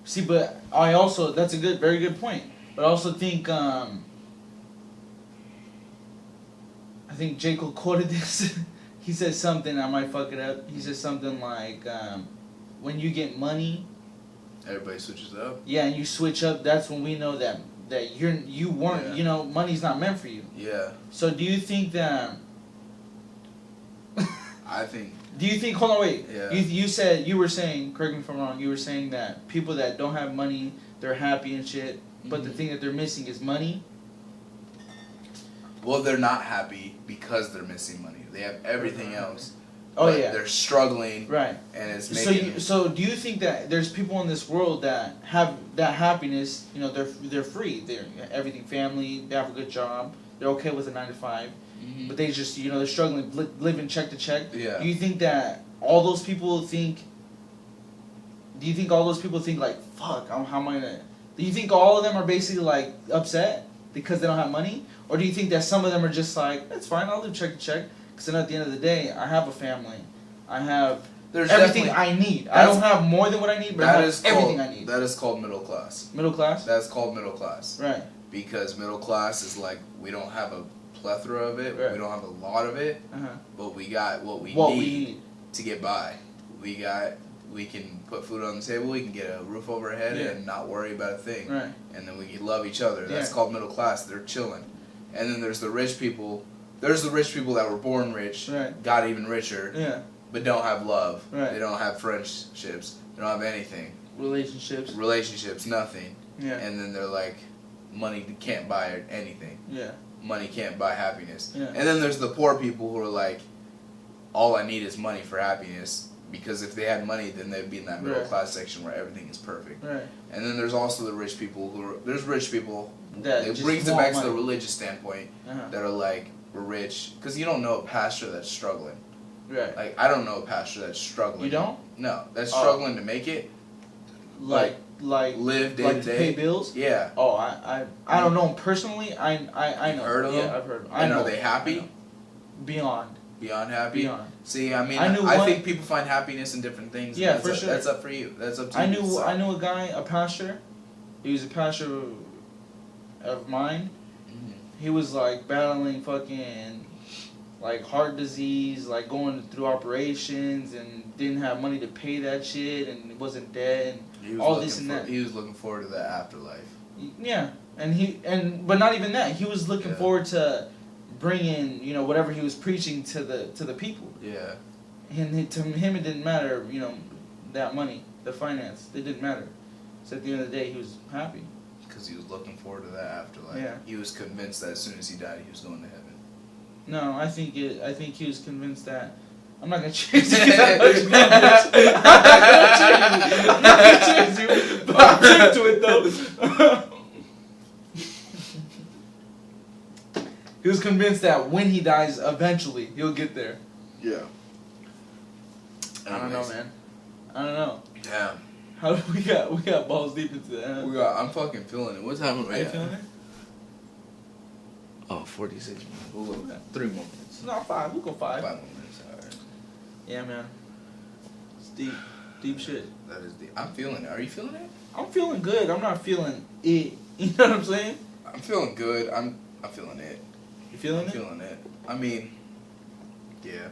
See, but I also that's a very good point. But I also think I think J. Cole quoted this. He says something, I might fuck it up. He says something like, when you get money,
everybody switches up.
Yeah, and you switch up. That's when we know that you weren't.
Yeah.
You know, money's not meant for you.
Yeah.
So do you think that?
I think.
Do you think? Hold on, wait.
Yeah.
You were saying. Correct me if I'm wrong. You were saying that people that don't have money, they're happy and shit. But the thing that they're missing is money.
Well, they're not happy because they're missing money. They have everything else.
Oh
but
yeah.
They're struggling.
Right.
And it's making.
So do you think that there's people in this world that have that happiness? You know, they're free. They're everything, family. They have a good job. They're okay with a 9 to 5.
Mm-hmm.
But they just they're struggling, living check to check.
Yeah.
Do you think that all those people think? Do you think all those people think like, fuck? How am I gonna? Do you think all of them are basically like upset because they don't have money, or do you think that some of them are just like, that's fine, I'll live check to check? Because then at the end of the day, I have a family, I have everything I need. I don't have more than what I need, but I have everything I need.
That is called middle class.
Middle class?
That's called middle class.
Right.
Because middle class is like, we don't have a plethora of it,
right.
We don't have a lot of it, but we got what we need to get by. We can put food on the table, we can get a roof over our head and not worry about a thing.
Right.
And then we can love each other. That's called middle class. They're chilling. And then there's the rich people. There's the rich people that were born rich, got even richer, but don't have love. Right. They don't have friendships. They don't have anything. Relationships, nothing. Yeah. And then they're like, money can't buy anything. Yeah. Money can't buy happiness. Yeah. And then there's the poor people who are like, all I need is money for happiness. Because if they had money, then they'd be in that middle class section where everything is perfect. Right. And then there's also the rich people there's rich people. It brings it back to the religious standpoint that are like, we're rich. Because you don't know a pastor that's struggling. Right. Like, I don't know a pastor that's struggling.
You don't?
No. That's struggling to make it.
Like
live day to day.
Pay bills? Yeah. Oh, I don't know him personally. I know.
Heard of them?
Yeah, I've heard of them.
And are they happy?
Beyond
happy?
Beyond.
See, I mean, I think people find happiness in different things.
Yeah, for sure.
That's up for you. That's up to you.
I knew a guy, a pastor. He was a pastor of mine. Mm-hmm. He was like battling fucking like heart disease, like going through operations, and didn't have money to pay that shit, and wasn't dead, and all this and that.
He was looking forward to the afterlife.
Yeah, but not even that. He was looking forward to bringing, whatever he was preaching to the people. Yeah. And to him, it didn't matter, that money, the finance, it didn't matter. So at the end of the day, he was happy.
Because he was looking forward to that afterlife. Yeah. He was convinced that as soon as he died, he was going to heaven.
No, I think he was convinced that. I'm not gonna change it. I'm not gonna change you, but I'll drink to it though. He was convinced that when he dies, eventually he'll get there. Yeah. I don't know, man. I don't know. Yeah. How do we got balls deep into that?
I'm fucking feeling it. What time are you
feeling it?
Oh, 46 minutes. We'll go 3 more minutes.
No, 5. We'll go 5.
5 more minutes. All right.
Yeah, man. It's deep. Deep shit.
That is deep. I'm feeling it. Are you feeling it?
I'm feeling good. I'm not feeling it. You know what I'm saying?
I'm feeling good. I'm feeling it.
You feeling it?
I'm feeling it. I mean, yeah.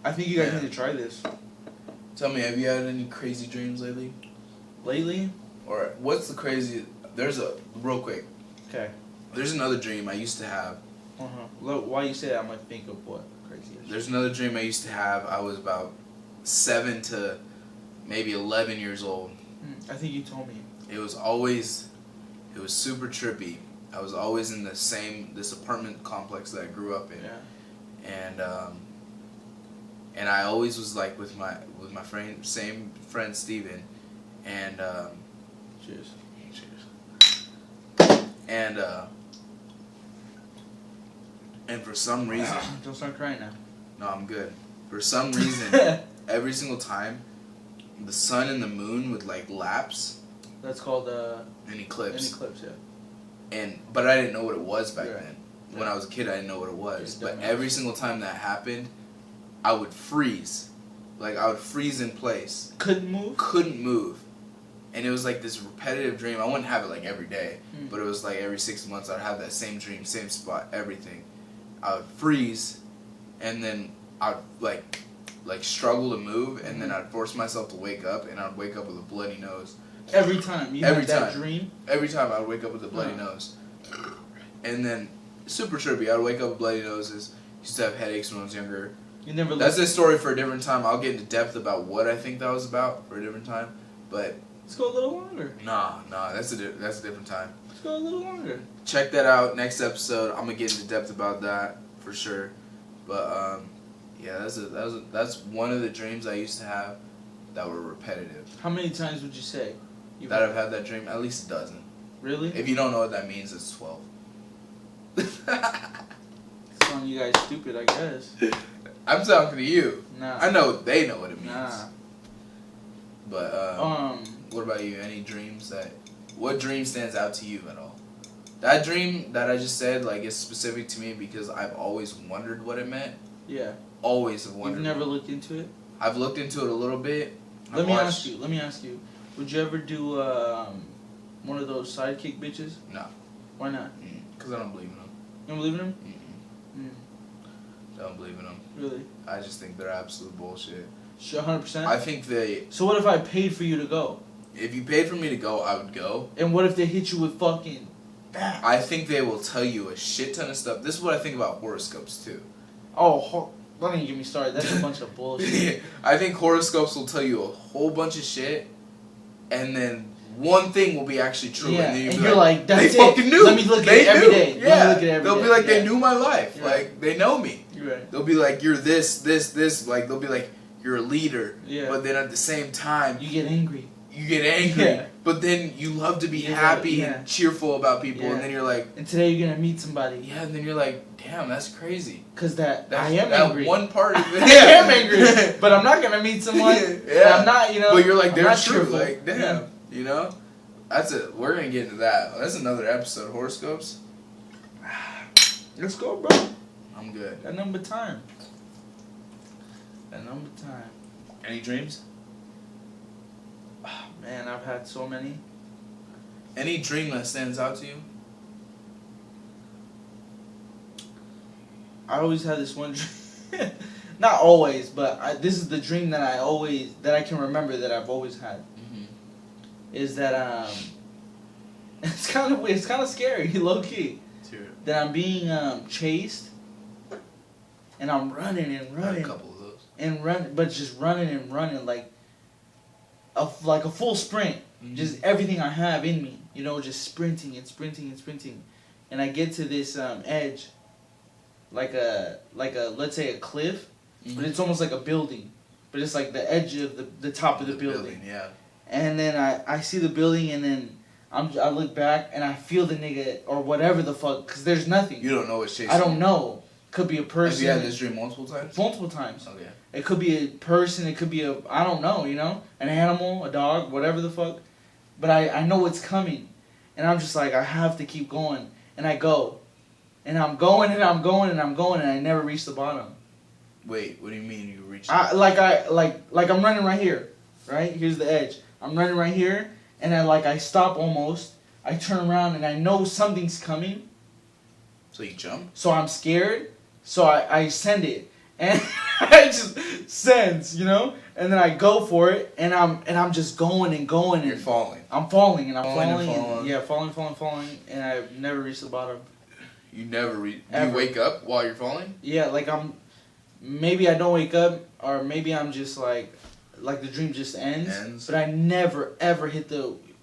I think you guys need to try this.
Tell me, have you had any crazy dreams lately?
Lately?
Or what's the crazy... Real quick.
Okay.
There's another dream I used to have.
Look, why you say that, I'm going to think of what crazy is.
There's another dream I used to have. I was about 7 to maybe 11 years old.
I think you told me.
It was super trippy. I was always in this apartment complex that I grew up in. Yeah. And I always was like with my same friend Steven, and cheers. And for some reason,
don't start crying now.
No, I'm good. For some reason, every single time, the sun and the moon would like lapse.
That's called
an eclipse.
An eclipse, yeah.
But I didn't know what it was back then. When I was a kid, I didn't know what it was. But every single time that happened, I would freeze. Like, I would freeze in place.
Couldn't move?
Couldn't move. And it was like this repetitive dream. I wouldn't have it like every day, but it was like every 6 months I'd have that same dream, same spot, everything. I would freeze, and then I'd like struggle to move, and then I'd force myself to wake up, and I'd wake up with a bloody nose.
Every time you had that dream?
Every time I would wake up with a bloody nose. And then, super trippy, I'd wake up with bloody noses. Used to have headaches when I was younger. That's a story for a different time. I'll get into depth about what I think that was about for a different time. But
let's go a little longer.
Nah, that's a different time.
Let's go a little longer.
Check that out next episode. I'm gonna get into depth about that for sure. But yeah, that's one of the dreams I used to have that were repetitive.
How many times would you say
that I've had that dream? At least a dozen.
Really?
If you don't know what that means, it's 12.
Calling you guys stupid, I guess.
I'm talking to you.
Nah.
I know they know what it means.
Nah.
But what about you? Any dreams what dream stands out to you at all? That dream that I just said, like, is specific to me because I've always wondered what it meant.
Yeah.
Always have wondered.
You've never looked into it?
I've looked into it a little bit.
Let me ask you. Would you ever do one of those sidekick bitches?
No.
Why not?
Because I don't believe in them.
You don't believe in them?
I don't believe in them.
Really?
I just think they're absolute bullshit.
Sure, 100%?
I think they...
So what if I paid for you to go?
If you paid for me to go, I would go.
And what if they hit you with fucking... Bam?
I think they will tell you a shit ton of stuff. This is what I think about horoscopes, too.
Oh, don't even get me started. That's a bunch of bullshit.
I think horoscopes will tell you a whole bunch of shit, and then one thing will be actually true.
Yeah,
and, then
you're like, that's
they fucking knew.
Let me look at it every day.
Yeah.
Look at it every
They'll
day.
be like,
yeah.
they knew my life.
You're
like,
right.
they know me.
You're right.
They'll be like, you're this. Like, they'll be like, you're a leader.
Yeah.
But then at the same time...
You get angry.
Yeah. But then you love to be happy and cheerful about people, and then you're like...
And today you're going to meet somebody.
Yeah, and then you're like, damn, that's crazy.
Because I am angry.
That one part of it...
I am angry. But I'm not going to meet someone. I'm not,
But you're like, they're true.
Cheerful.
Like, damn. You know? That's it. We're going to get into that. That's another episode. Horoscopes.
Let's go, bro.
I'm good.
That number time.
Any dreams?
Oh, man, I've had so many.
Any dream that stands out to you?
I always had this one dream. Not always, but this is the dream that I can remember that I've always had.
Mm-hmm.
Is that it's kind of scary, low key.
Sure.
That I'm being chased, and I'm running and running.
A couple of those.
And but just running and running like a full sprint.
Mm-hmm.
Just everything I have in me, just sprinting and sprinting and sprinting, and I get to this edge, like a let's say a cliff, but it's almost like a building, but it's like the edge of the top of the building.
Yeah.
And then I see the building, and then I look back and I feel the nigga or whatever the fuck, because there's nothing.
You don't know what's chasing.
I don't know. Could be a person.
Have you had this dream multiple times?
Multiple times.
Okay.
It could be a person. It could be I don't know. An animal, a dog, whatever the fuck. But I know it's coming, and I'm just like, I have to keep going, and I go, and I'm going and I'm going and I'm going, and I never reach the bottom.
Wait, what do you mean you reach?
I'm running right here, right? Here's the edge. I'm running right here, and I stop almost. I turn around and I know something's coming.
So you jump?
So I'm scared. So I send it, and I just sends, and then I go for it, and I'm just going and going.
You're falling.
I'm falling and I'm
falling.
falling, and I've never reached the bottom.
You never you wake up while you're falling?
Yeah, maybe I don't wake up, or maybe I'm just like the dream just ends. But I never ever hit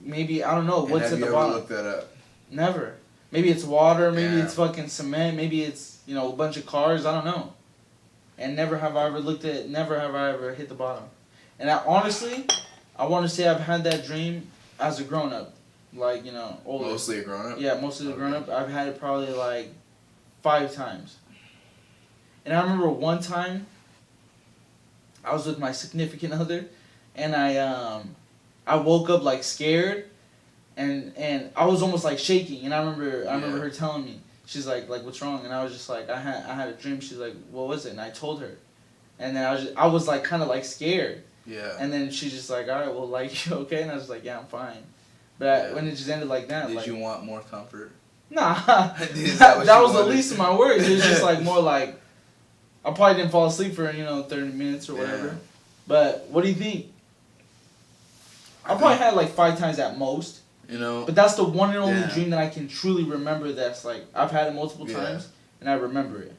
maybe I don't know what's at the bottom.
Have you ever looked that up?
Never. Maybe it's water. Maybe it's fucking cement. Maybe it's a bunch of cars. I don't know. And never have I ever hit the bottom. And honestly, I want to say I've had that dream as a grown up, older.
Mostly a grown up.
Yeah, mostly a grown up. I've had it probably 5 times. And I remember one time, I was with my significant other, and I woke up scared, and I was almost shaking. And I remember her telling me, she's like what's wrong? And I was just like, I had a dream. She's like, what was it? And I told her, And then I was like kind of like scared.
Yeah.
And then she's just like, all right, well, like, you okay? And I was like, yeah, I'm fine. But when it just ended like that,
did you want more comfort?
Nah, that was the least of my worries. It was just like more like, I probably didn't fall asleep for 30 minutes or whatever. Yeah. But what do you think? I probably had like 5 times at most. But that's the one and only dream that I can truly remember. That's like I've had it multiple times and I remember it.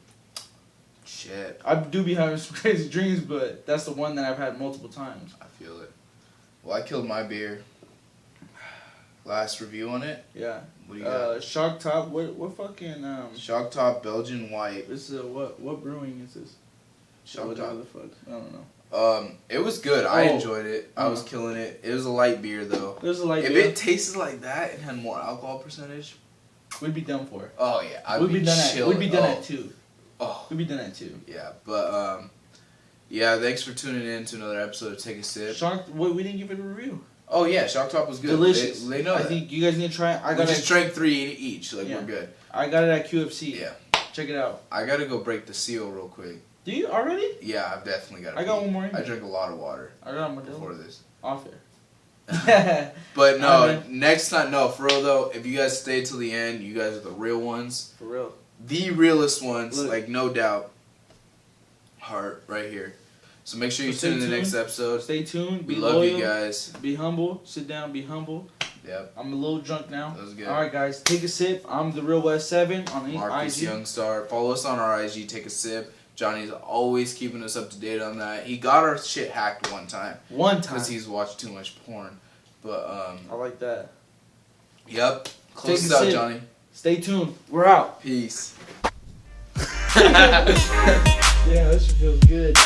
Shit.
I do be having some crazy dreams, but that's the one that I've had multiple times.
I feel it. Well, I killed my beer. Last review on it?
Yeah.
What do you got?
Shock Top. What fucking
Shock Top Belgian White.
This is what brewing is this?
Shock Top.
The fuck? I don't know.
It was good. I enjoyed it. I was killing it. It was a light beer though.
It was a light beer.
If it tasted like that and had more alcohol percentage,
we'd be done for.
Oh yeah,
we'd be done at 2.
Oh.
We'd be done at 2.
Yeah, but yeah. Thanks for tuning in to another episode of Take a Sip.
Shock. We didn't give it a review.
Oh yeah, Shock Top was good.
Delicious.
They know
I
that.
think you guys need to try it.
We just drank 3 each. Like we're good.
I got it at QFC.
Yeah.
Check it out.
I gotta go break the seal real quick.
Do you already?
Yeah, I've definitely got to
I got one more.
I drank a lot of water.
I got one
before this.
Off air.
But no, next time, no, for real though, if you guys stay till the end, you guys are the real ones.
For real.
The realest ones,
Look.
like no doubt. Heart right here. So make sure you tune in the next episode.
Stay tuned.
We love you guys.
Be humble. Sit down. Be humble.
Yep.
I'm a little drunk now.
That was good.
All right, guys. Take a sip. I'm the Real West 7 on IG.
MarcusYoungStar. Follow us on our IG. Take a sip. Johnny's always keeping us up to date on that. He got our shit hacked one time. Because he's watched too much porn. But
I like that.
Yep. Close us out, Johnny.
Stay tuned. We're out.
Peace.
Yeah, this shit feels good.